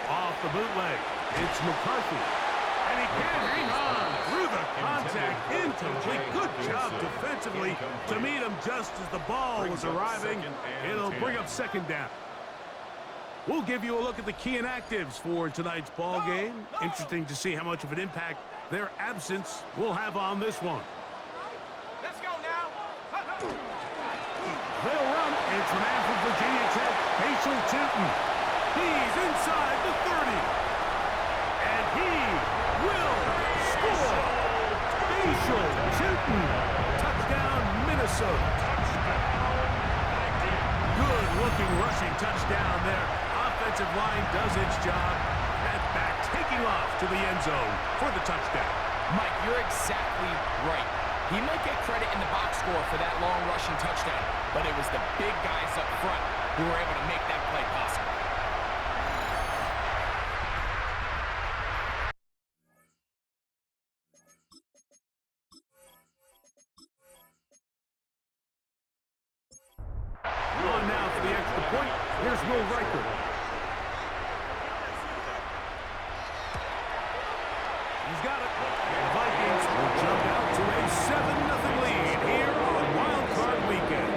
Off the bootleg, it's McCarthy. And he can't hang on through the contact. Incomplete. Good job defensively to meet him just as the ball was arriving. It'll bring up second down. We'll give you a look at the key inactives for tonight's ball game. Interesting to see how much of an impact their absence will have on this one. Let's go now. They'll run. It's the man from Virginia Tech, Facial Tootin. He's inside the 30. And he will score. Facial Tootin. Touchdown, Minnesota. Good-looking rushing touchdown there. Offensive line does its job. That back taking off to the end zone for the touchdown. Mike, you're exactly right. He might get credit in the box score for that long rushing touchdown, but it was the big guys up front who were able to make that play possible. On now for the extra point. Here's Will Riker. He's got it. The Vikings will jump out to a 7-0 lead here on Wild Card Weekend.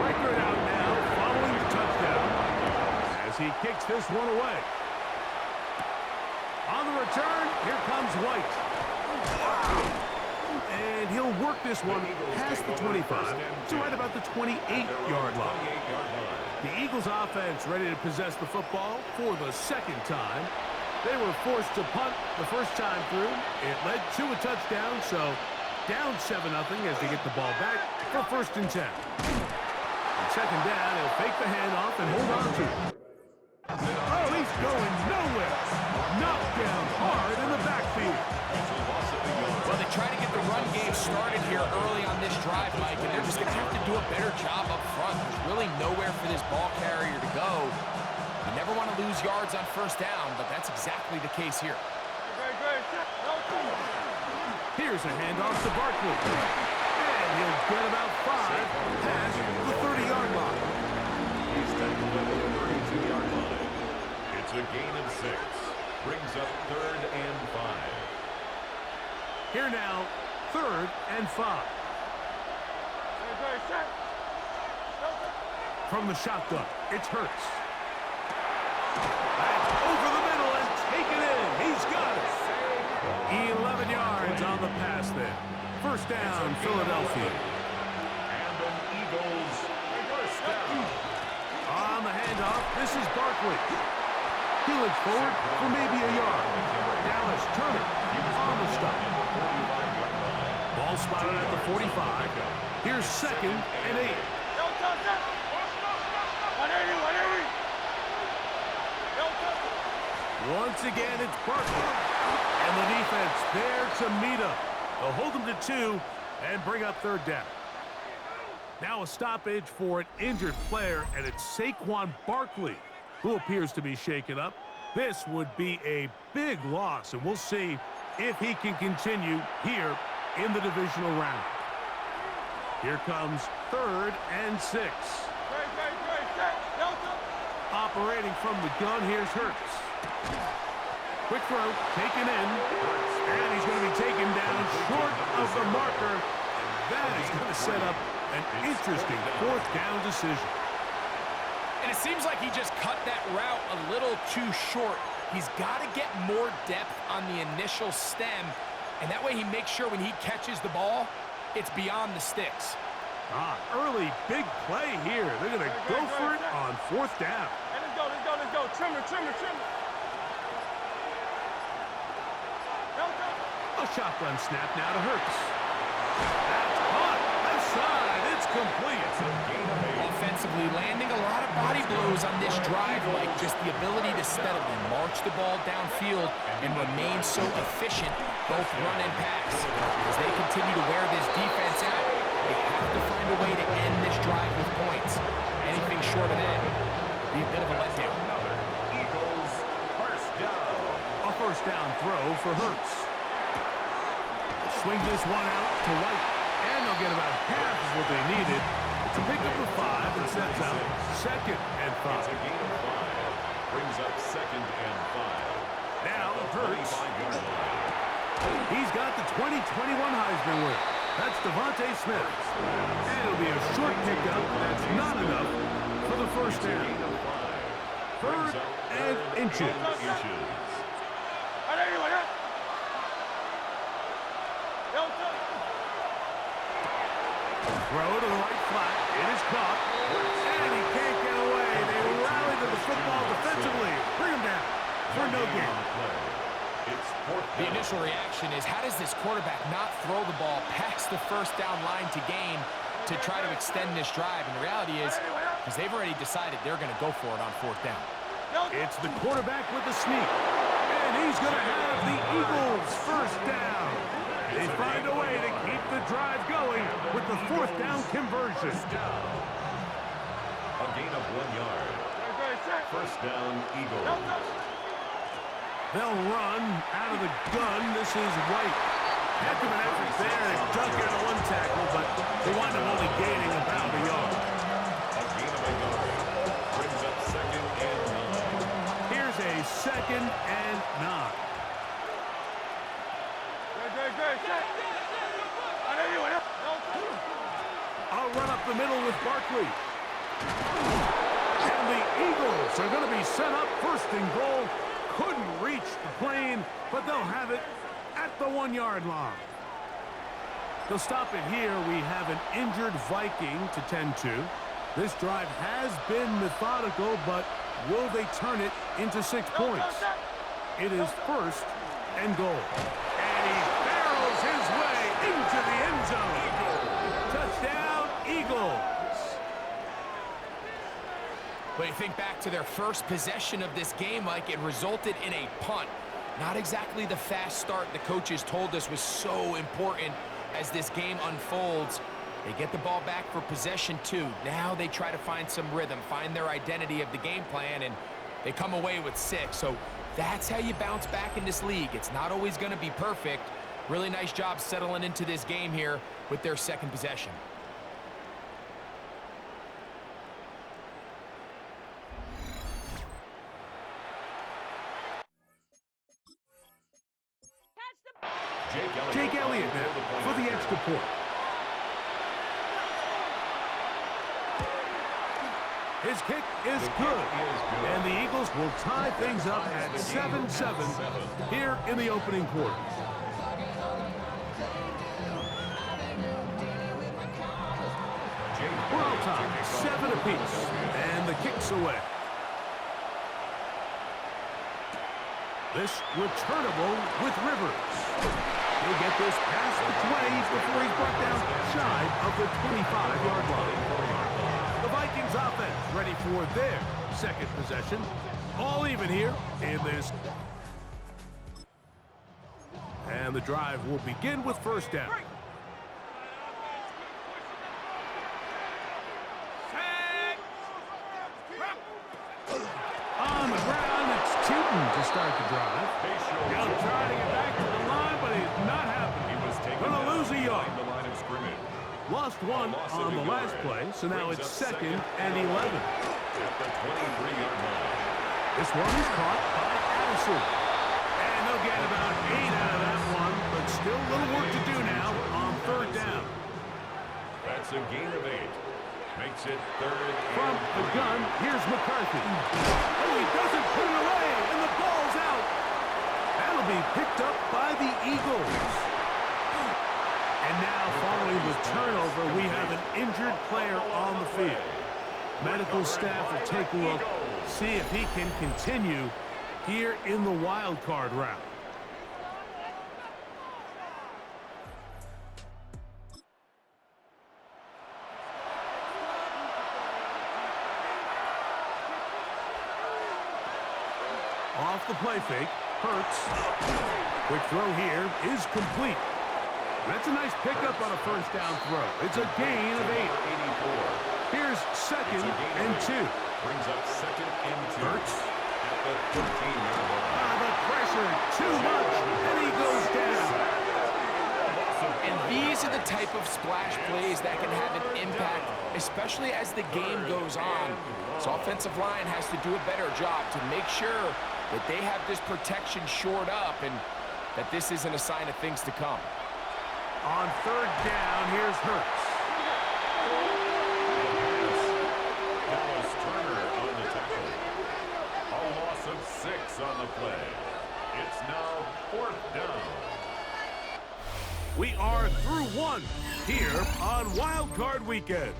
Riker out now following the touchdown as he kicks this one away. On the return, here comes White. And he'll work this one past the 25 to right about the 28-yard line. The Eagles offense ready to possess the football for the second time. They were forced to punt the first time through. It led to a touchdown, so down 7-0 as they get the ball back for 1st and 10. On second down, he'll fake the handoff and hold on to it. Oh, he's going nowhere. Knocked down hard in the backfield. Well, they try to get the run game started here early on this drive, Mike, and they're just going to have to do a better job up front. There's really nowhere for this ball carrier to go. You never want to lose yards on 1st down, but that's exactly the case here. Here's a handoff to Barkley. And he'll get about 5 past the 30-yard line. He's tackled at the 32-yard line. It's a gain of 6. Brings up 3rd and 5. Here now, 3rd and 5. From the shotgun, it's Hurts. That's over the middle and taken in. He's got it. 11 yards on the pass there. 1st down, Philadelphia. And an Eagles 1st down. On the handoff, this is Barkley. He looks forward for maybe a yard. Dallas Turner on the stop. Ball spotted at the 45. Here's 2nd and 8. Once again, it's Barkley. And the defense there to meet up. They'll hold them to 2 and bring up 3rd down. Now a stoppage for an injured player, and it's Saquon Barkley who appears to be shaken up. This would be a big loss, and we'll see if he can continue here in the divisional round. Here comes 3rd and 6. Operating from the gun, here's Hurts. Quick throw, taken in, and he's going to be taken down short of the marker. That is going to set up an interesting 4th down decision. And it seems like he just cut that route a little too short. He's got to get more depth on the initial stem, and that way he makes sure when he catches the ball, it's beyond the sticks. Early big play here. They're going to go for it on 4th down. Hey, let's go. Trimmer. A shotgun snap now to Hurts. That's caught. Left side. It's complete. Offensively, landing a lot of body blows on this drive, like just the ability to steadily march the ball downfield and remain so efficient, both run and pass. As they continue to wear this defense out, they have to find a way to end this drive with points. Anything short of that would be a bit of a letdown. Eagles 1st down. A 1st down throw for Hurts. Swing this one out to White, and they'll get about half of what they needed. to pick up the 5 and sets up 2nd and 5. It's a gain of 5. Brings up 2nd and 5. Now Hurts. 25-yard line. He's got the 2021 Heisman winner. That's Devontae Smith. And it'll be a short pickup. That's not enough for the first down. Gain of 5. 3rd and inches. Throw to the right flat. It is caught. And he can't get away. They rally to the football defensively. Bring him down for no gain. The initial reaction is, how does this quarterback not throw the ball past the first down line to gain to try to extend this drive? And the reality is, because they've already decided they're going to go for it on 4th down. It's the quarterback with the sneak. And he's going to have the Eagles first down. They find a way to keep the drive going with the 4th down conversion. A gain of 1 yard. First down, Eagles. They'll run out of the gun. This is White. Heck of an effort there to dunk out of 1 tackle, but they wind up only gaining about a yard. A gain of 1 yard. Brings up 2nd and 9. Here's a 2nd and 9. I'll run up the middle with Barkley. And the Eagles are going to be set up 1st and goal. Couldn't reach the plane, but they'll have it at the 1-yard line. They'll stop it here. We have an injured Viking to tend to. This drive has been methodical, but will they turn it into 6 points? It is 1st and goal. And he barrels his way into the end zone. Touchdown, Eagles. But you think back to their first possession of this game, Mike, it resulted in a punt. Not exactly the fast start the coaches told us was so important as this game unfolds. They get the ball back for possession 2. Now they try to find some rhythm, find their identity of the game plan, and they come away with 6. So that's how you bounce back in this league. It's not always going to be perfect. Really nice job settling into this game here with their 2nd possession. Jake Elliott now for the extra point. His kick is good. And the Eagles will tie things up at 7-7 here in the opening quarter. We're all tied, 7 apiece. And the kick's away. This returnable with Rivers. He'll get this past the 20 before he's brought down shy of the 25-yard line. The Vikings offense ready for their 2nd possession. All even here in this. And the drive will begin with 1st down. On the ground, it's Tootin to start the drive. He'll try to get back to the line, but he's not happening. Gonna lose a yard. Lost 1 on the last play, so now it's 2nd and 11. At the 23-yard line. This one is caught by Addison. And they'll get about 8 out of that one, but still a little work to do now on 3rd down. That's a gain of 8. Makes it 3rd From the gun, here's McCarthy. Oh, he doesn't put it away, and the ball's out. That'll be picked up by the Eagles. And now, following the turnover, we have an injured player on the field. Medical staff will take a look, see if he can continue here in the wild card round. Off the play fake, Hurts. Quick throw here is complete. That's a nice pickup on a 1st down throw. It's a gain of 8. 84. Here's 2nd and 2. Brings up 2nd and 2. Hurts. At the 13-yard line. The pressure, too much, and he goes down. And these are the type of splash plays that can have an impact, especially as the game goes on. This offensive line has to do a better job to make sure that they have this protection shored up and that this isn't a sign of things to come. On third down, here's Hurts. Dallas Turner on the tackle. A loss of 6 on the play. It's now 4th down. We are through one here on Wild Card Weekend.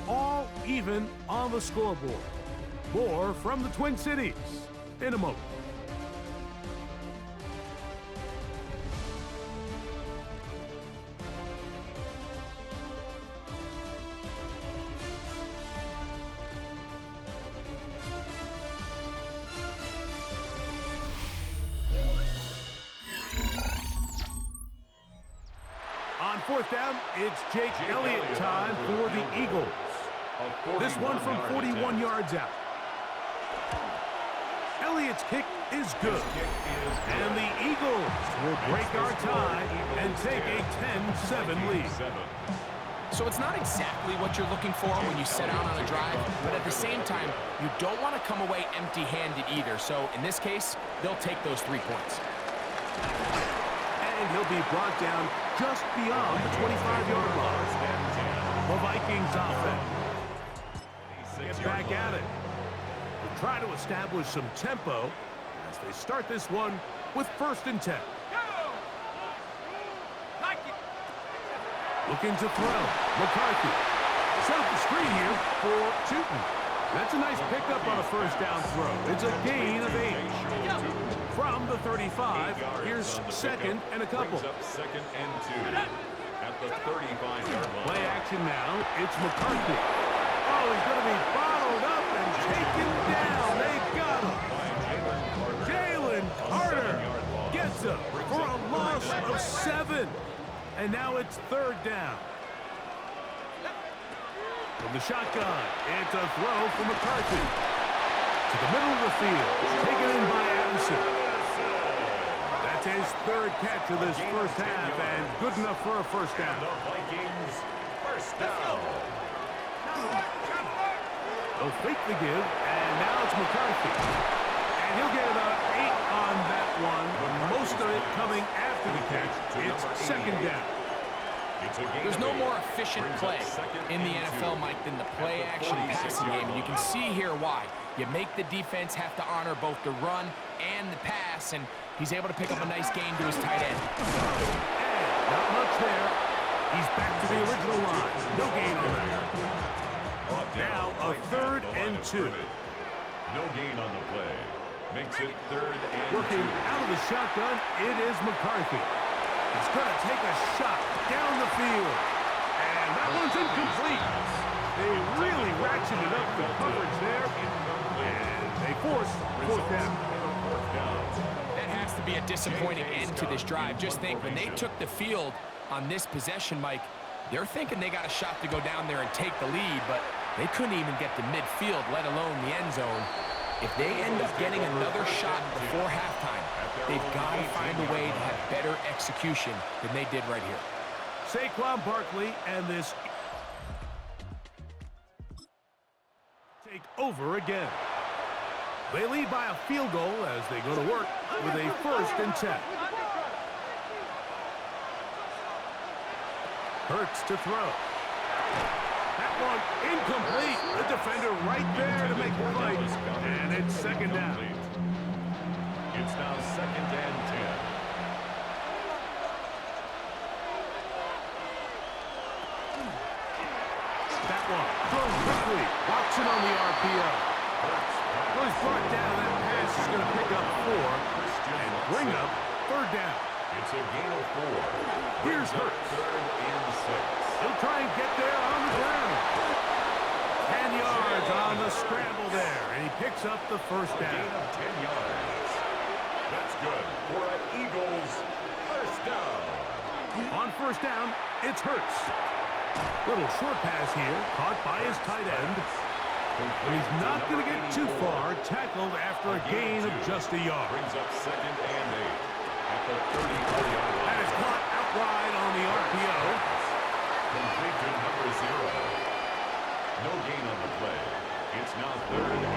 All even on the scoreboard. More from the Twin Cities in a moment. On 4th down, it's Jake Elliott time for the Eagles. This one from 41 yards out. Elliott's kick is good. And the Eagles will break our tie and take a 10-7 lead. So it's not exactly what you're looking for when you set out on a drive, but at the same time, you don't want to come away empty-handed either. So in this case, they'll take those 3 points. And he'll be brought down just beyond the 25-yard line. The Vikings offense gets back at it. They'll try to establish some tempo as they start this one with 1st and 10. Looking to throw. McCarthy. Set up the screen here for Tootin. That's a nice pickup on a 1st down throw. It's a gain of 8. From the 35, here's 2nd and a couple. 2nd and 2 at the 35-yard line. Play action now. It's McCarthy. Oh, he's going to be bottled up and taken down. They got him. Jalen Carter gets him for a loss of 7. And now it's 3rd down. From the shotgun, it's a throw for McCarthy. To the middle of the field. Taken in by Addison. That's his 3rd catch of this 1st half, and good enough for a 1st down. The Vikings 1st down. They'll fake the give, and now it's McCarthy. And he'll get about 8 on that one, most of it coming after the catch. It's 2nd down. There's no more efficient play in the NFL, Mike, than the play-action passing game. And you can see here why. You make the defense have to honor both the run and the pass, and he's able to pick up a nice gain to his tight end. And not much there. He's back to the original line. No gain on that. Now a 3rd and 2. No gain on the play. Makes it 3rd and 2. Working out of the shotgun, it is McCarthy. He's going to take a shot down the field. And that one's incomplete. They really ratcheted up the coverage there. And they force 4th down. That has to be a disappointing end to this drive. Just think, when they took the field on this possession, Mike, they're thinking they got a shot to go down there and take the lead, but they couldn't even get to midfield, let alone the end zone. If they end up getting another shot before halftime, they've got to find a way to have better execution than they did right here. Saquon Barkley and this take over again. They lead by a field goal as they go to work with a 1st and 10. Hurts to throw. That one incomplete. The defender right there to make the play. And it's 2nd down. It's now 2nd and 10. That one thrown quickly. Watson on the RPO. Well, he's brought down. That pass is going to pick up 4 and bring up 3rd down. It's a gain of 4. Here's Hurts. 3rd and 6. He'll try and get there on the ground. 10 yards on the scramble there, and he picks up the 1st A gain down. of 10 yards. That's good for an Eagles 1st down. On 1st down, it's Hurts. Little short pass here, caught by his tight end. And he's not going to get too far, tackled after a gain of just a yard. Brings up 2nd and 8 at the 34-yard line. That is caught outright on the RPO. Complete to number 0. No gain on the play. It's now 3rd and 8.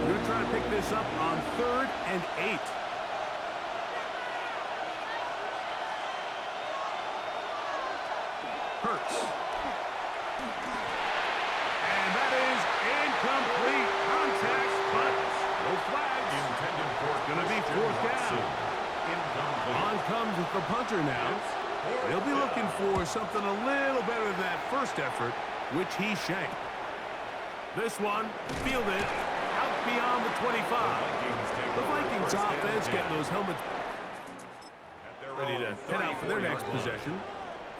We're going to try to pick this up on 3rd and 8. Hurts. And that is incomplete. Contact, but no flags. Intended for Going to be 4th down. Incomplete. On comes the punter now. He'll be looking for something a little better than that first effort, which he shanked. This one fielded out beyond the 25. The Vikings offense getting those helmets ready to head out for their next possession.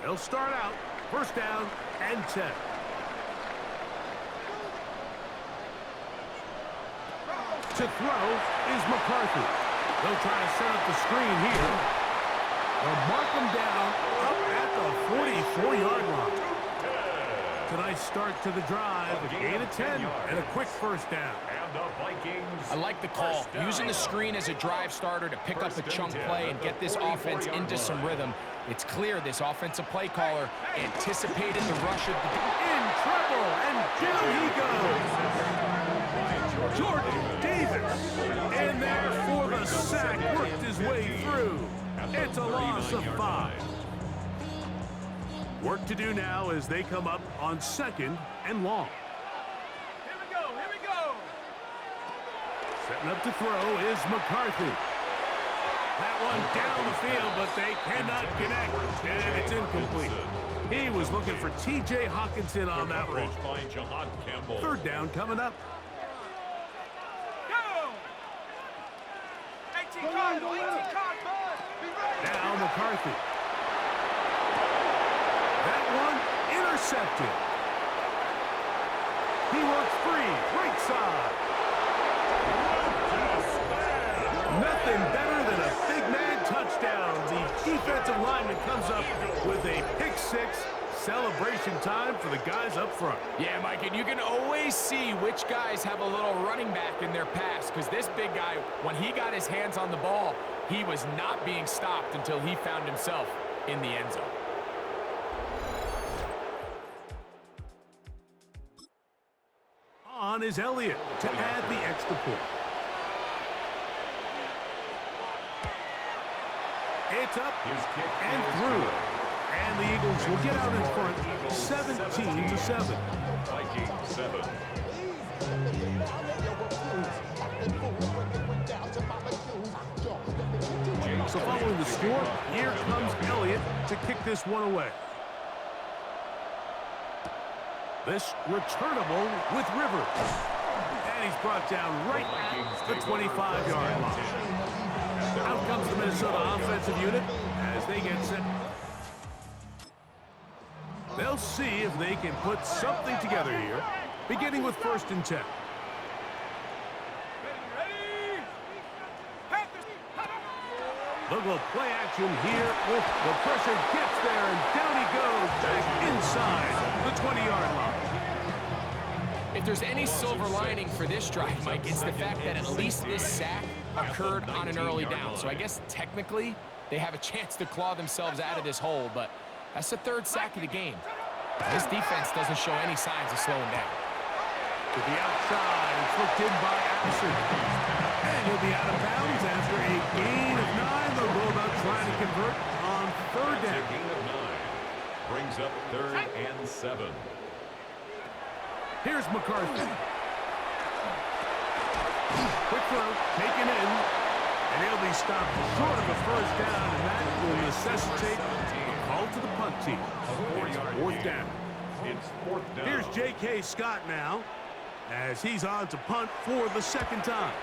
They'll start out 1st down and 10. To throw is McCarthy. They'll try to set up the screen here. They'll mark them down up at the 44-yard line. Tonight's start to the drive, a gain of 10 and a quick 1st down. And the Vikings. I like the call. Using the screen as a drive starter to pick up a chunk play and get this offense into some rhythm. It's clear this offensive play caller anticipated the rush of the... In trouble, and down he goes. Jordan Davis in there for the sack, worked his way through. It's a loss of 5. Work to do now as they come up on 2nd and long. Here we go, here we go. Setting up to throw is McCarthy. That one down the field, but they cannot connect, and it's incomplete. He was looking for T.J. Hawkinson on that one. 3rd down coming up. Go! 18 Cardinal, 18 Cardinal. Now McCarthy. That one intercepted. He works free, right side. Nothing better than a big man touchdown. The defensive lineman comes up with a pick-6. Celebration time for the guys up front. Yeah, Mike, and you can always see which guys have a little running back in their pass, because this big guy, when he got his hands on the ball, he was not being stopped until he found himself in the end zone. On is Elliott to add the extra point. It's up and through. And the Eagles will get out in front 17-7. Vikings 7. So following the score, here comes Elliott to kick this one away. This returnable with Rivers. And he's brought down right at the 25-yard line. Out comes the Minnesota offensive unit as they get set. They'll see if they can put something together here, beginning with 1st and 10. Ready? They'll go play action here with the pressure gets there, and down he goes back inside the 20-yard line. If there's any silver lining for this drive, Mike, it's the fact that at least this sack occurred on an early down. So I guess technically they have a chance to claw themselves out of this hole, but that's the 3rd sack of the game. This defense doesn't show any signs of slowing down. To the outside, and flipped in by Anderson. And he'll be out of bounds after a gain of 9. They'll go about trying to convert on 3rd down. A gain of 9. Brings up 3rd and 7. Here's McCarthy. Quick throw, taken in, and he'll be stopped short of the 1st down, and that will necessitate a call to the punt team. It's 4th down. It's 4th down. Here's J.K. Scott now, as he's on to punt for the 2nd time.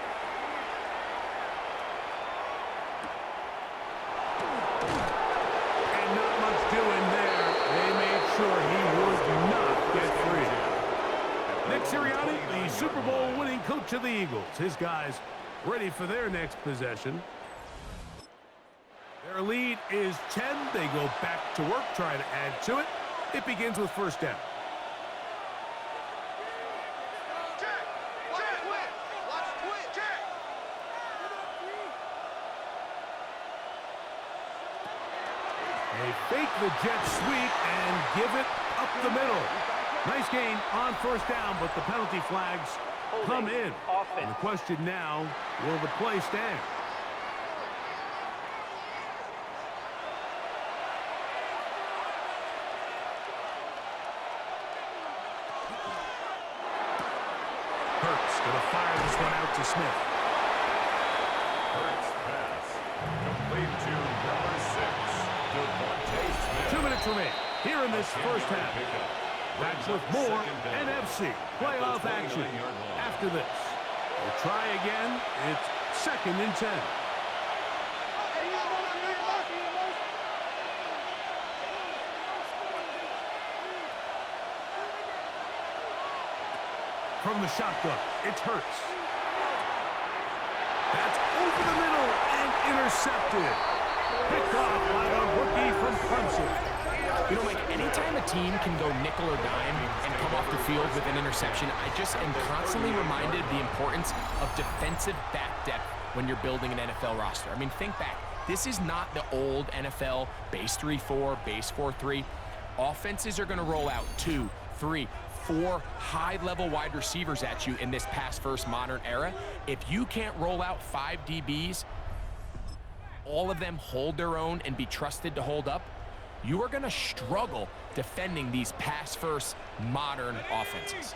And not much doing there. They made sure he would not get free. Nick Sirianni, the Super Bowl winning coach of the Eagles. His guys ready for their next possession. Their lead is 10. They go back to work, try to add to it. It begins with 1st down. They fake the jet sweep and give it up the the middle. Nice gain on first down, but the penalty flags come in. And the question now, will the play stand? Hurts going to fire this one out to Smith. Hurts pass. Complete to number 6, Devontae Smith. 2 minutes remain here in this first half. Back with more NFC playoff action after this. We'll try again. It's 2nd and 10. From the shotgun, it's Hurts. That's over the middle and intercepted. Picked off by a rookie from Clemson. You know, Mike, anytime a team can go nickel or dime and come off the field with an interception, I just am constantly reminded of the importance of defensive back depth when you're building an NFL roster. I mean, think back. This is not the old NFL base 3-4, base 4-3. Offenses are going to roll out 2, 3, 4 high-level wide receivers at you in this pass-first modern era. If you can't roll out 5 DBs, all of them hold their own and be trusted to hold up, you are going to struggle defending these pass-first modern offenses.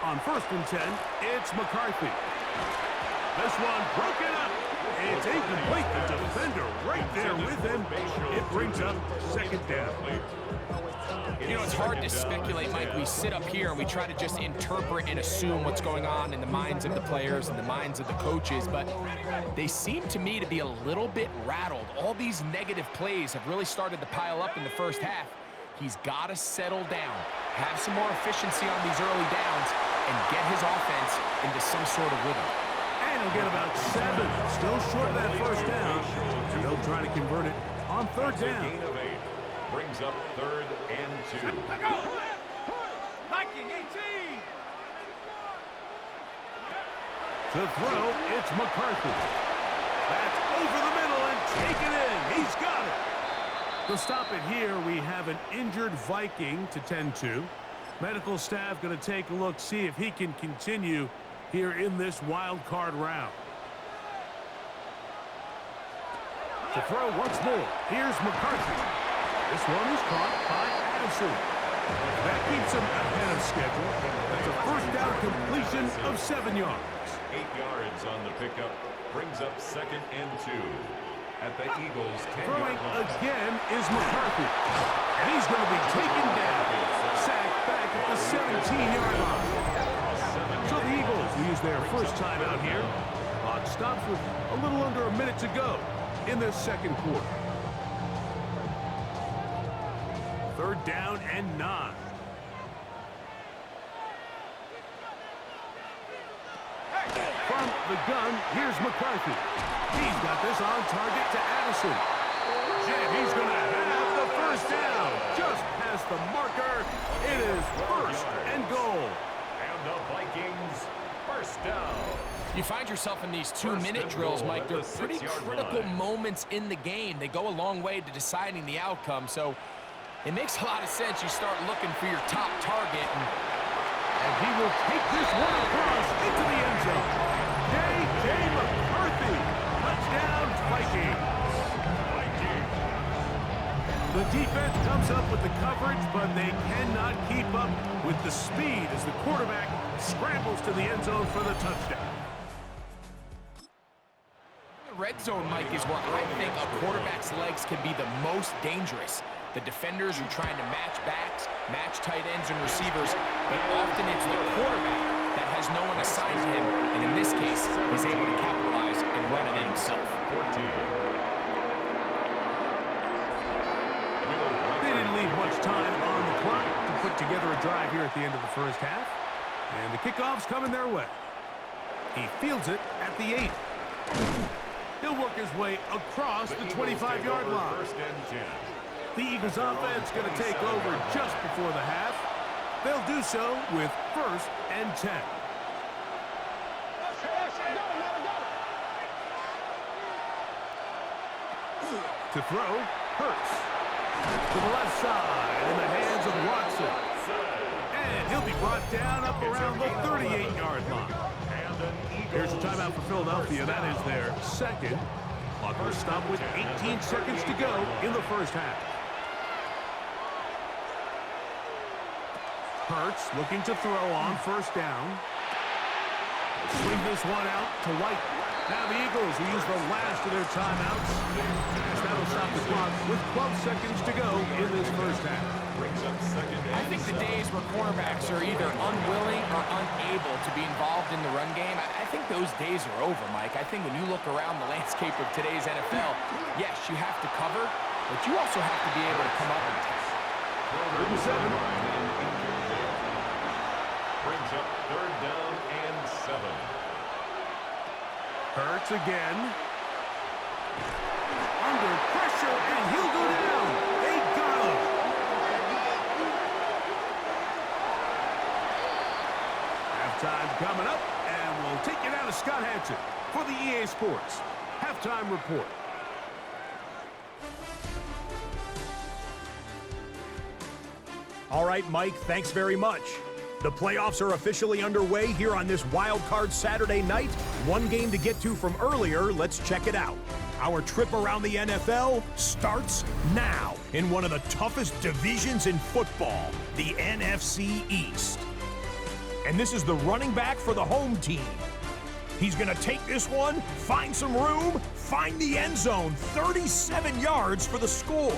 On 1st and 10, it's McCarthy. This one broken up. It's incomplete. The defender right there with him. It brings up 2nd down. You know, it's hard to speculate, Mike. We sit up here and we try to just interpret and assume what's going on in the minds of the players and the minds of the coaches, but they seem to me to be a little bit rattled. All these negative plays have really started to pile up in the first half. He's got to settle down, have some more efficiency on these early downs, and get his offense into some sort of rhythm. And he'll get about 7. Still short of that first down. And they'll try to convert it on 3rd down. Gain of 8 brings up 3rd and 2. Viking 18. To throw, it's McCarthy. That's over the middle and taken in. He's got it. To stop it here, we have an injured Viking to tend to. Medical staff going to take a look, see if he can continue here in this wild card round. To throw once more, here's McCarthy. This one is caught by Addison. That keeps him ahead of schedule. That's a first down completion of 7 yards. 8 yards on the pickup brings up 2nd and 2 at the Eagles' 10-yard Throwing line. again is McCarthy. And he's going to be taken down. Sacked back at the 17-yard line. So the Eagles use their first time out here. Clock stops with a little under a minute to go in this 2nd quarter. 3rd down and 9. From the gun, here's McCarthy. He's got this on target to Addison. And he's going to have the first down. Just past the marker. It is 1st and goal. And the Vikings first down. You find yourself in these 2-minute drills, Mike. They're pretty critical moments in the game. They go a long way to deciding the outcome, so it makes a lot of sense you start looking for your top target. And he will take this one across into the end zone. J.J. McCarthy. Touchdown, Vikings. The defense comes up with the coverage, but they cannot keep up with the speed as the quarterback scrambles to the end zone for the touchdown. The red zone, Mike, is where I think a quarterback's legs can be the most dangerous. The defenders are trying to match backs, match tight ends and receivers, but often it's the quarterback that has no one assigned to him, and in this case, he's able to capitalize and run it in himself. 14. They didn't leave much time on the clock to put together a drive here at the end of the first half, and the kickoff's coming their way. He fields it at the 8. He'll work his way across the 25-yard line. 1st and 10. The Eagles offense going to take over just before the half. They'll do so with 1st and 10. To throw, Hurts. To the left side, in the hands of down up around the 38-yard line. Here's a timeout for Philadelphia. That is their second. Clock will stop with 18 seconds to go in the first half. Hurts looking to throw on first down. Swing this one out to White. Now the Eagles will use the last of their timeouts. That'll stop the clock with 12 seconds to go in this first half. I think the days where cornerbacks are either unwilling or unable to be involved in the run game, I think those days are over, Mike. I think when you look around the landscape of today's NFL, yes, you have to cover, but you also have to be able to come up and tackle. Brings up third down and 7. Hurts again. Under pressure, and he'll go down. They got him. Halftime coming up, and we'll take you down to Scott Hansen for the EA Sports Halftime Report. All right, Mike, thanks very much. The playoffs are officially underway here on this Wild Card Saturday night. One game to get to from earlier. Let's check it out. Our trip around the NFL starts now in one of the toughest divisions in football, the NFC East. And this is the running back for the home team. He's going to take this one, find some room, find the end zone, 37 yards for the score.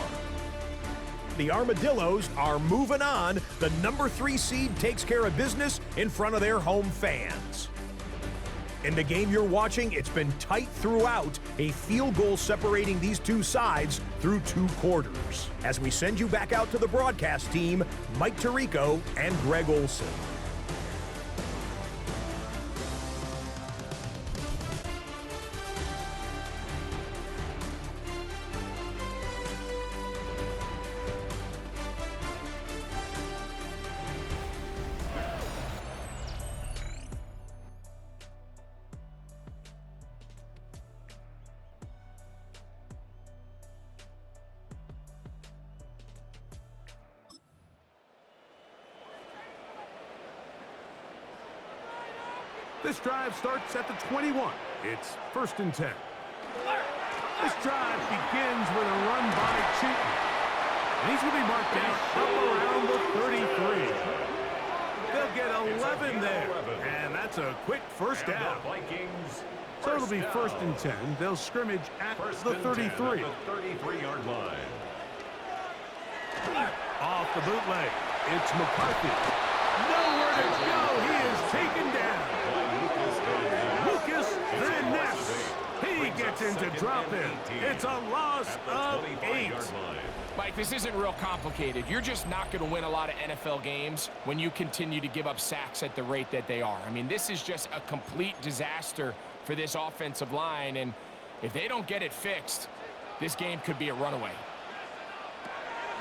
The Armadillos are moving on. The number 3 seed takes care of business in front of their home fans. In the game you're watching, it's been tight throughout, a field goal separating these two sides through 2 quarters. As we send you back out to the broadcast team, Mike Tirico and Greg Olson. This drive starts at the 21. It's 1st and 10. This drive begins with a run by Cheaton. And he's going to be marked down up around the 33. They'll get 11 there. And that's a quick first down. So it'll be 1st and 10. They'll scrimmage at the 33. 33-yard line. Off the bootleg, it's McCarthy. Nowhere to go. He is taken down. Lucas Van Ness. He gets into drop-in. It's a loss of 8. Mike, this isn't real complicated. You're just not going to win a lot of NFL games when you continue to give up sacks at the rate that they are. I mean, this is just a complete disaster for this offensive line, and if they don't get it fixed, this game could be a runaway.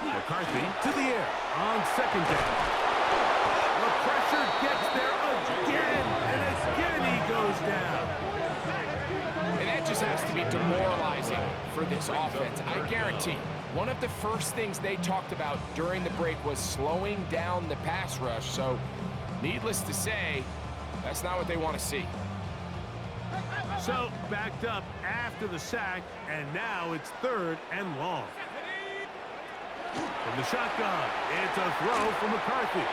McCarthy to the air on 2nd down. The pressure gets there again, and again he goes down. And that just has to be demoralizing for this offense. I guarantee one of the first things they talked about during the break was slowing down the pass rush. So, needless to say, that's not what they want to see. So, backed up after the sack, and now it's 3rd and long. From the shotgun, it's a throw from McCarthy.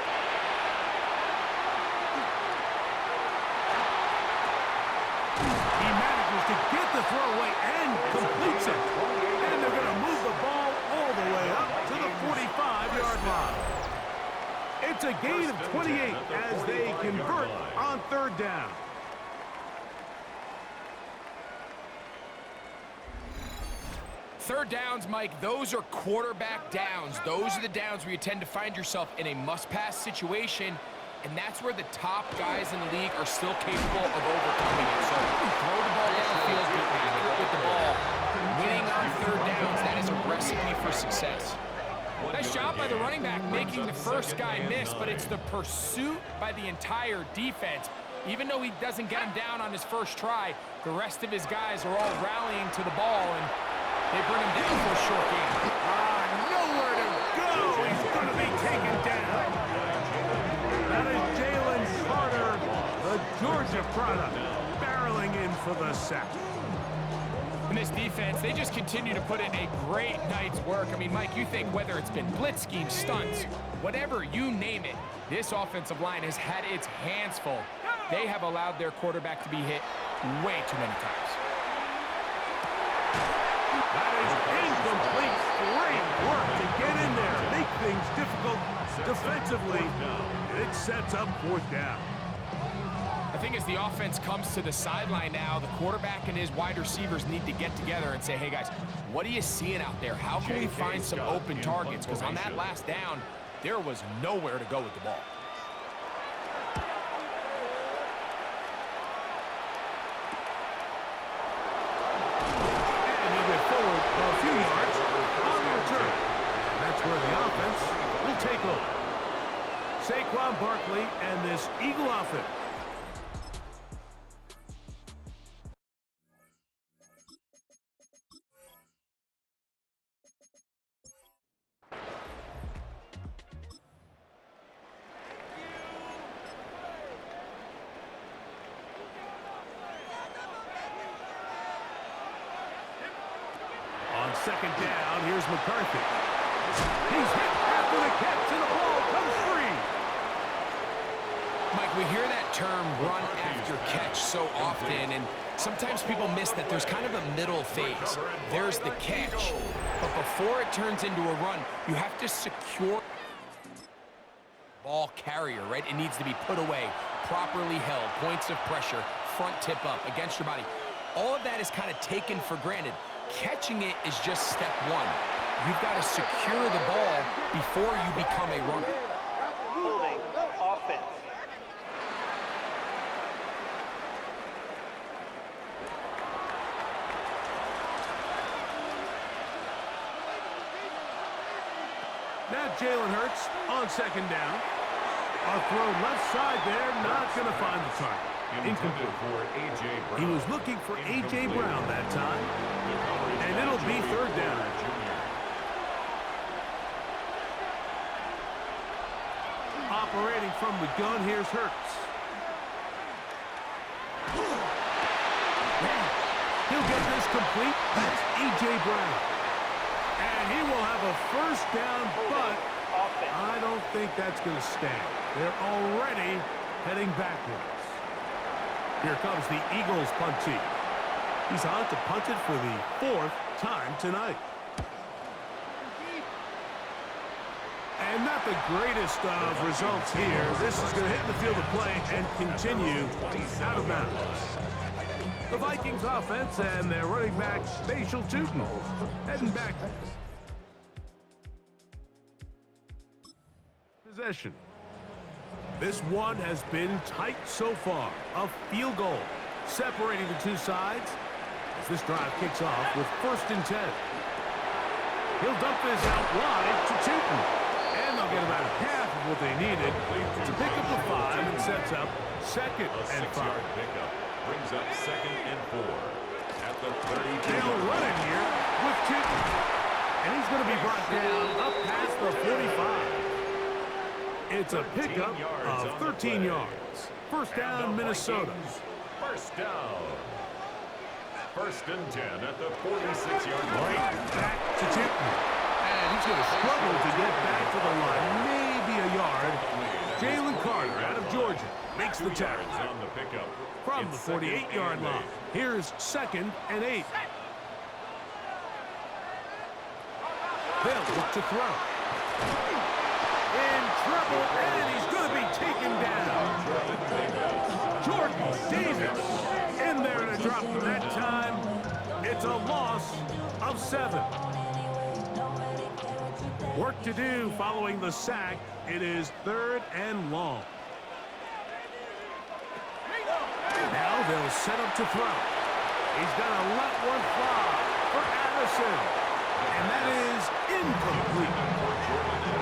He manages to get the throw away and completes it. And they're going to move the ball all the way up to the 45-yard line. It's a gain of 28 as they convert on 3rd down. Third downs, Mike, those are quarterback downs. Those are the downs where you tend to find yourself in a must-pass situation, and that's where the top guys in the league are still capable of overcoming it. So throw the ball downfield, be accurate with the ball. Winning on 3rd downs, that is a recipe for success. Nice job by the running back making the first guy miss, but it's the pursuit by the entire defense. Even though he doesn't get him down on his first try, the rest of his guys are all rallying to the ball, and they bring him down for a short game. Nowhere to go. He's going to be taken down. That is Jalen product, barreling in for the sack. And this defense, they just continue to put in a great night's work. I mean, Mike, you think whether it's been blitz schemes, stunts, whatever you name it, this offensive line has had its hands full. They have allowed their quarterback to be hit way too many times. That is incomplete. Great work to get in there, make things difficult defensively. It sets up 4th down. I think as the offense comes to the sideline now, the quarterback and his wide receivers need to get together and say, hey, guys, what are you seeing out there? How can we find some open targets? Because on that last down, there was nowhere to go with the ball. And he went forward a few yards on the return. That's where the offense will take over. Saquon Barkley and this Eagle offense. On 2nd down, here's McCarthy. He's hit after the catch, and the ball comes free. Mike, we hear that term run after catch so often, and sometimes people miss that there's kind of a middle phase. There's the catch, but before it turns into a run, you have to secure ball carrier, right? It needs to be put away, properly held, points of pressure, front tip up against your body. All of that is kind of taken for granted. Catching it is just step one. You've got to secure the ball before you become a runner. Holding offense. Now Jalen Hurts on 2nd down. A throw left side there, not going to find the target. Incomplete. He was looking for A.J. Brown that time. And it'll be 3rd down. Operating from the gun, here's Hurts. He'll get this complete. That's A.J. Brown. And he will have a 1st down, but I don't think that's going to stand. They're already heading backwards. Here comes the Eagles punt team. He's on to punt it for the 4th time tonight. And not the greatest of results here. This is going to hit the field of play and continue out of bounds. The Vikings offense and their running back, Facial Tootin, heading back. Possession. This one has been tight so far. A field goal separating the two sides as this drive kicks off with 1st and 10. He'll dump this out wide to Tootin. And they'll get about half of what they needed to pick up the 5 and sets up 2nd and 5. Pickup brings up 2nd and 4 at the 32. They'll run it here with Tootin. And he's going to be brought down up past the 45. It's a pickup of 13 yards. 1st down, Minnesota. 1st down. 1st and 10 at the 46-yard line. Right back to Tootin. And he's going to struggle to get back to the line. Maybe a yard. Jalen Carter out of Georgia makes the tackle. On the pickup. From the 48-yard line. Here's 2nd and 8. They'll look to throw. In trouble, and he's going to be taken down. Jordan Davis in there to drop him that time. It's a loss of 7. Work to do following the sack. It is 3rd and long. Now they'll set up to throw. He's going to let one fly for Addison. And that is incomplete.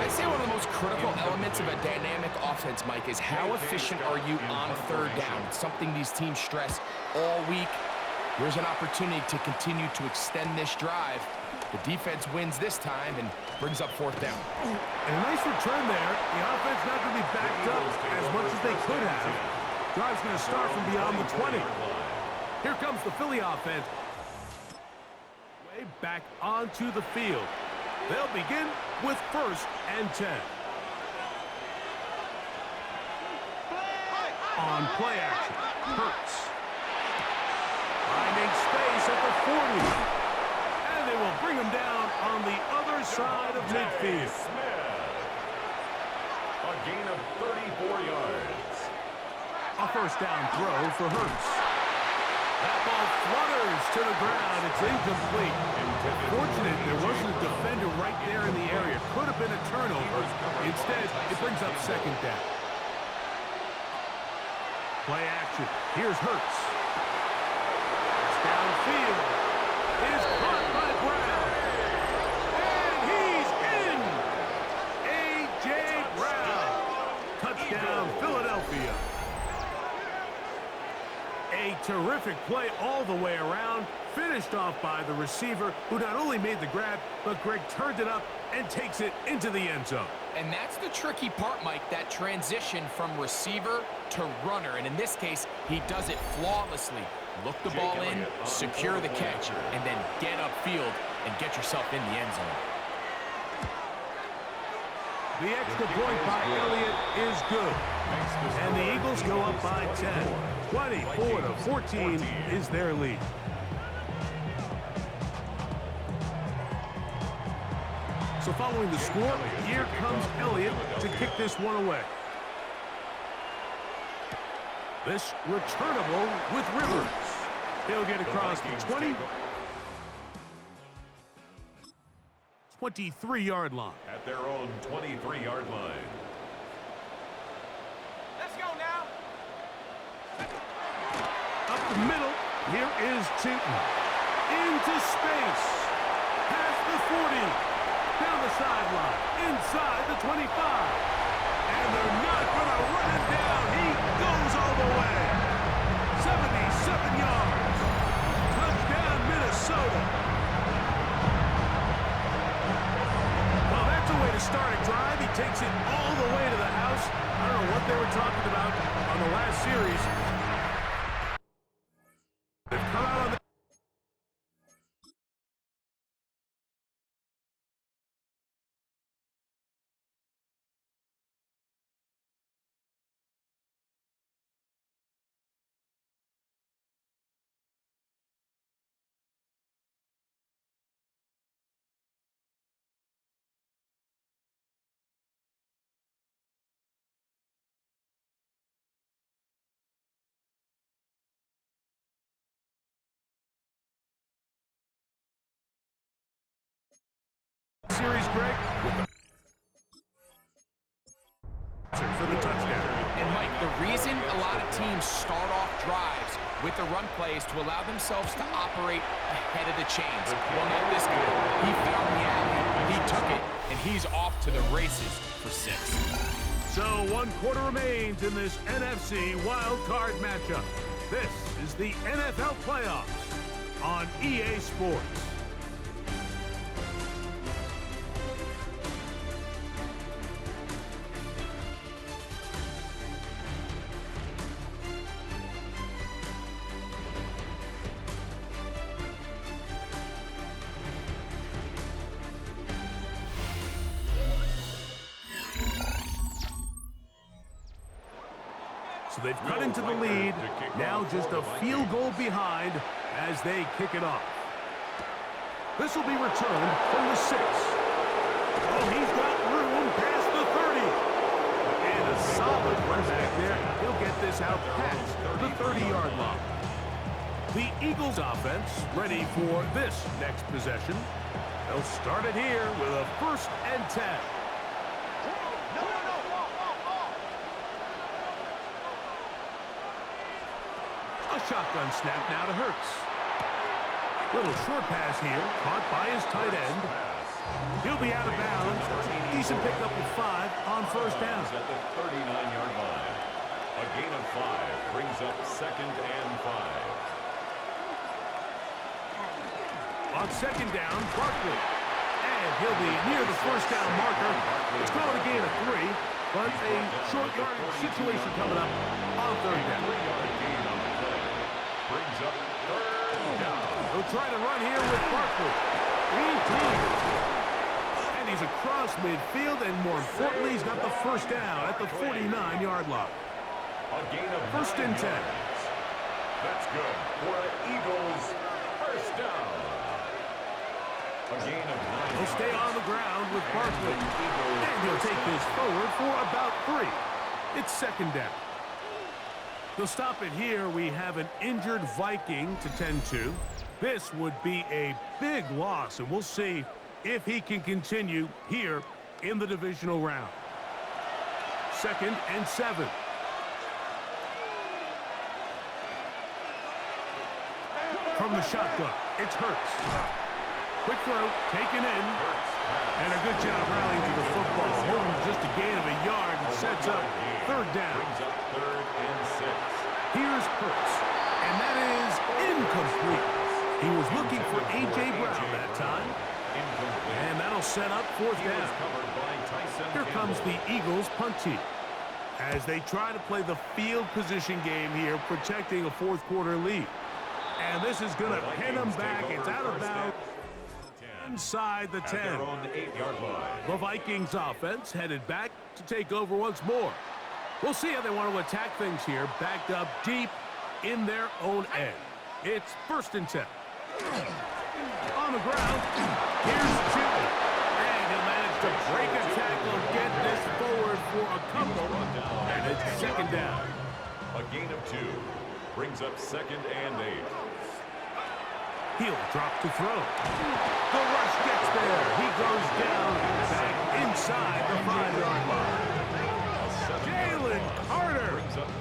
I'd say one of the most critical elements of a dynamic offense, Mike, is how efficient are you on 3rd down. It's something these teams stress all week. Here's an opportunity to continue to extend this drive. The defense wins this time and brings up 4th down. And a nice return there. The offense not going to be backed up as much as they could have. Drive's going to start from beyond the 20. Here comes the Philly offense. Way back onto the field. They'll begin with 1st and 10. On play action, Hurts. Finding space at the 40. And they will bring him down on the other side of midfield. A gain of 34 yards. A 1st down throw for Hurts. That ball flutters to the ground. It's incomplete. Fortunate there wasn't a defender right there in the area. Could have been a turnover. Instead, it brings up 2nd down. Play action. Here's Hurts. It's downfield. Is caught by Brown. And he's in! A.J. Brown. Touchdown, Philadelphia. A terrific play all the way around. Finished off by the receiver, who not only made the grab, but Greg turned it up and takes it into the end zone. And that's the tricky part, Mike, that transition from receiver to runner. And in this case, he does it flawlessly. Look the ball in, secure the catch, and then get upfield and get yourself in the end zone. The extra point by Elliott is good. And the Eagles go up by 10. 24-14 is their lead. So following the score, here comes Elliott to kick this one away. This returnable with Rivers. He'll get across the 20. 23-yard line. At their own 23-yard line. Let's go now. Up the middle, here is Tinton. Into space. Past the 40. Down the sideline. Inside the 25. And they're not going to run him down. He goes all the way. 77 yards. Touchdown, Minnesota. Well, that's a way to start a drive. He takes it all the way to the house. I don't know what they were talking about on the last series. They've come out on the series, Greg, for the touchdown. And Mike, the reason a lot of teams start off drives with the run play is to allow themselves to operate ahead of the chains. Well, not this guy. He found the alley, he took it, and he's off to the races for 6. So 1 quarter remains in this NFC wild card matchup. This is the NFL playoffs on EA Sports. So they've cut into the lead, now just a field goal behind as they kick it off. This will be returned from the 6. Oh, he's got room past the 30. And a solid run back there. He'll get this out past the 30-yard line. The Eagles offense ready for this next possession. They'll start it here with a 1st and 10. A shotgun snap now to Hurts. Little short pass here, caught by his tight end. He'll be out of bounds. Decent pickup of 5 on 1st down. At the 39-yard line. A gain of 5 brings up 2nd and 5. On 2nd down, Barkley. And he'll be near the 1st down marker. It's going to gain of 3. But a short yardage situation coming up on third down. 3-yard gain on the play. Brings up third down. He'll try to run here with Barkley. And he's across midfield, and more importantly, he's got the first down at the 49-yard line. A gain of First and 10. That's good for the Eagles. First down. A gain of 9. He'll stay on the ground with Barkley. And he'll take this forward for about 3. It's second down. They'll stop it here. We have an injured Viking to tend to. This would be a big loss, and we'll see if he can continue here in the divisional round. Second and 7. From the shotgun, it's Hurts. Quick throw, taken in. And a good job rallying to the football. Holding just a gain of a yard and sets up third down. Brings up 3rd and 6. Here's Hurts. And that is incomplete. He was looking for A.J. Brown that time. And that'll set up fourth down. Here comes the Eagles punt team as they try to play the field position game here, protecting a fourth quarter lead. And this is going to pin them back. It's out of bounds inside the 10. The Vikings offense headed back to take over once more. We'll see how they want to attack things here, backed up deep in their own end. It's first and 10. On the ground, here's Chipper. And he'll manage to break a tackle, get this forward for a couple, and it's second down. A gain of 2. Brings up 2nd and 8. He'll drop to throw. The rush gets there. He goes down back inside the 5-yard line. Jalen Carter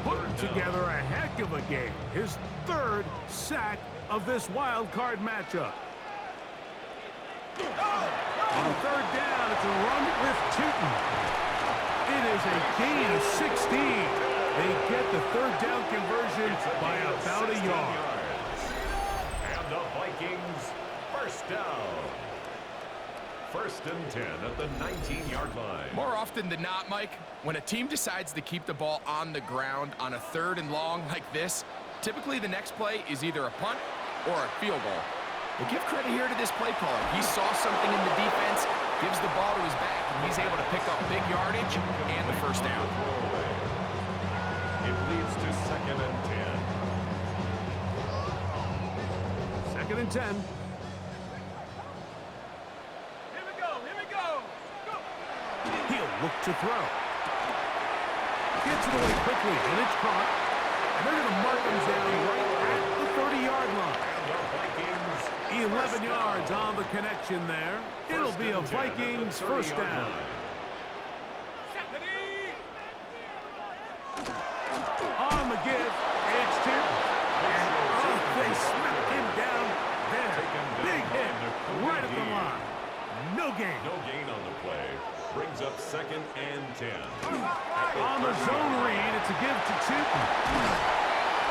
putting together a heck of a game. His 3rd sack of this wild card matchup. On 3rd down, it's a run with Tootin. It is a gain of 16. They get the 3rd down conversion by about a yard. And the Vikings first down. First and 10 at the 19-yard line. More often than not, Mike, when a team decides to keep the ball on the ground on a 3rd and long like this, typically the next play is either a punt or a field goal. But give credit here to this play caller. He saw something in the defense, gives the ball to his back, and he's able to pick up big yardage and the first down. It leads to 2nd and 10. 2nd and 10. Here we go. Here we go. Go. He'll look to throw. Gets it away quickly, and it's caught. And they're going to mark him down right at the 30-yard line. 11 yards on the connection there. It'll be a Vikings first down. On the give, it's Tim. And they smack him down there. Big hit right at the line. No gain. No gain on the play. Brings up 2nd and 10. On the zone read, it's a give to Tootin.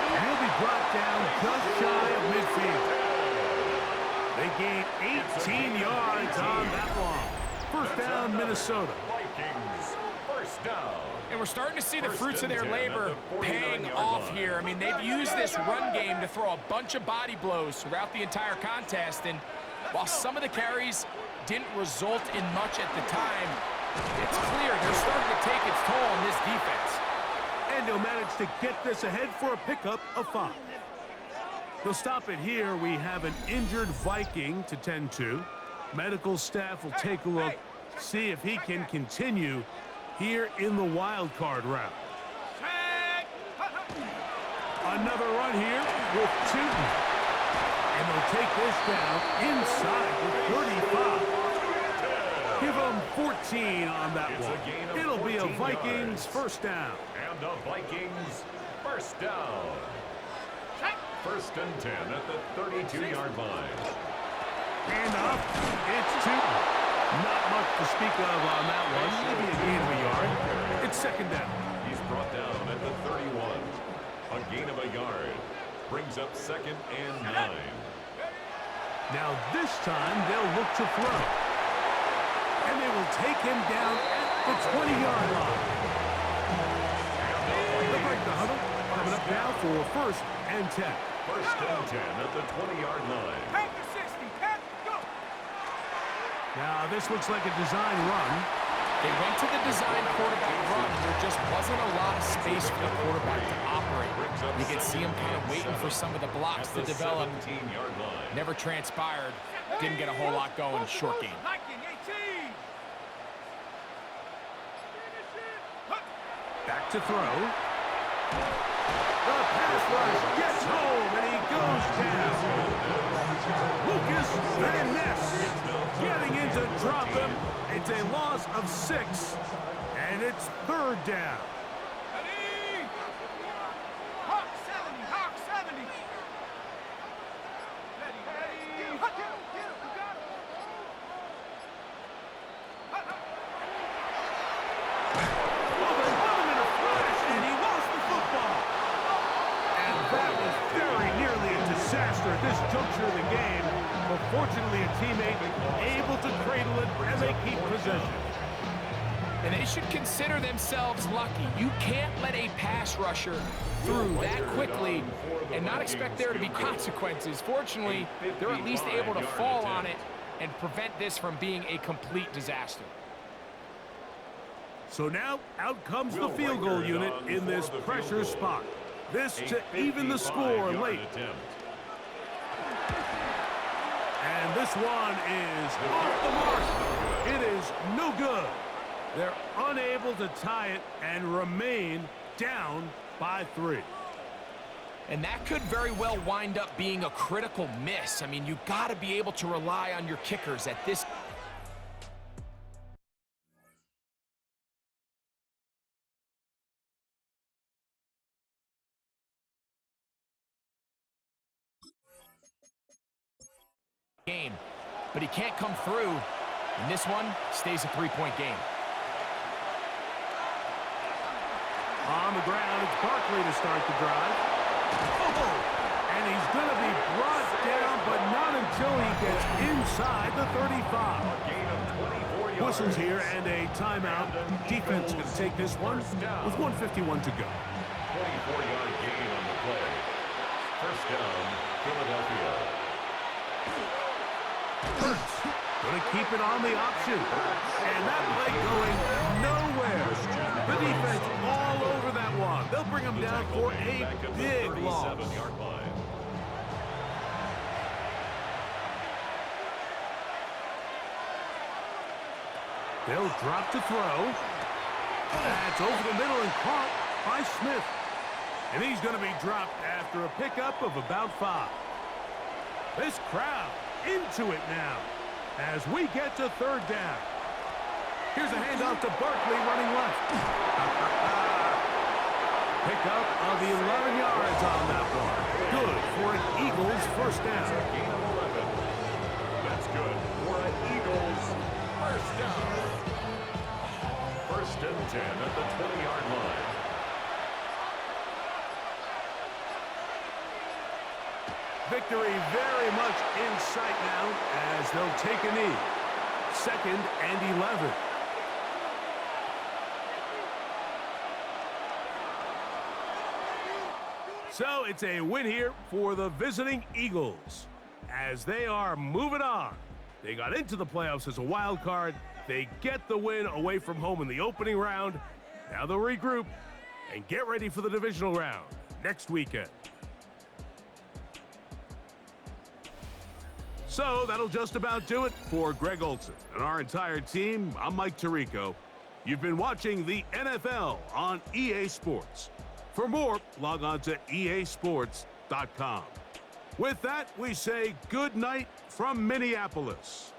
And he'll be brought down just shy of midfield. They gain 18 yards on that one. First down, Minnesota. Vikings first down. And we're starting to see the fruits of their labor paying off here. I mean, they've used this run game to throw a bunch of body blows throughout the entire contest. And while some of the carries didn't result in much at the time, it's clear they're starting to take its toll on this defense. And he'll manage to get this ahead for a pickup of 5. They'll stop it here. We have an injured Viking to tend to. Medical staff will take a look, see if he can continue here in the wild card round. Another run here with Tootin. And they'll take this down inside the 35. Give them 14 on that one. It'll be a Vikings first down. And the Vikings first down. First and 10 at the 32-yard line. And up, it's Tootin. Not much to speak of on that one. Maybe a gain of a yard. It's second down. He's brought down at the 31. A gain of a yard. Brings up 2nd and 9. Now this time they'll look to throw. And they will take him down at the 20-yard line. first and 10. First and 10 at the 20-yard line. Pack the 60. Pack, go. Now, this looks like a design run. They went to the design quarterback run, and there just wasn't a lot of space for the quarterback to operate. You could see him kind of waiting for some of the blocks to develop. 17-yard line. Never transpired. Didn't get a whole lot going. Short game. Viking 18. Back to throw. The pass rush gets home, and he goes down. Lucas Van Ness getting in to drop him. It's a loss of 6, and it's third down. Ready. Hawk 70. Hawk 70. Ready. Ready. Hut, get him. You got it. Hut, hut. Oh, they put him in a flash, and he lost the football. And that was very nearly a disaster at this juncture of the game. But fortunately, a teammate able to cradle it as they keep possession. And they should consider themselves lucky. You can't let a pass rusher through that quickly and not expect there to be consequences. Fortunately, they're at least able to fall on it and prevent this from being a complete disaster. So now, out comes the field goal unit in this pressure spot. This to even the score late. And this one is off the mark. It is no good. They're unable to tie it and remain down by 3. And that could very well wind up being a critical miss. I mean, you got to be able to rely on your kickers at this. Game, but he can't come through, and this one stays a 3-point game. On the ground, it's Barkley to start the drive. Oh, and he's going to be brought down, but not until he gets inside the 35. Whistles here and a timeout. Defense going to take this one with 1:51 to go. 24-yard gain on the play. First down, Philadelphia. Going to keep it on the option. And that play going nowhere. The defense all over that one. They'll bring him down for a big loss. They'll drop to throw. That's over the middle and caught by Smith. And he's going to be dropped after a pickup of about 5. This crowd into it now as we get to third down. Here's a handoff to Barkley running left. Pickup of 11 yards on that one. Good for an Eagles first down. Gain of 11. That's good for an Eagles first down. First and 10 at the 20-yard line. Victory very much in sight now as they'll take a knee. 2nd and 11. So it's a win here for the visiting Eagles as they are moving on. They got into the playoffs as a wild card. They get the win away from home in the opening round. Now they'll regroup and get ready for the divisional round next weekend. So that'll just about do it for Greg Olson and our entire team. I'm Mike Tirico. You've been watching the NFL on EA Sports. For more, log on to easports.com. With that, we say good night from Minneapolis.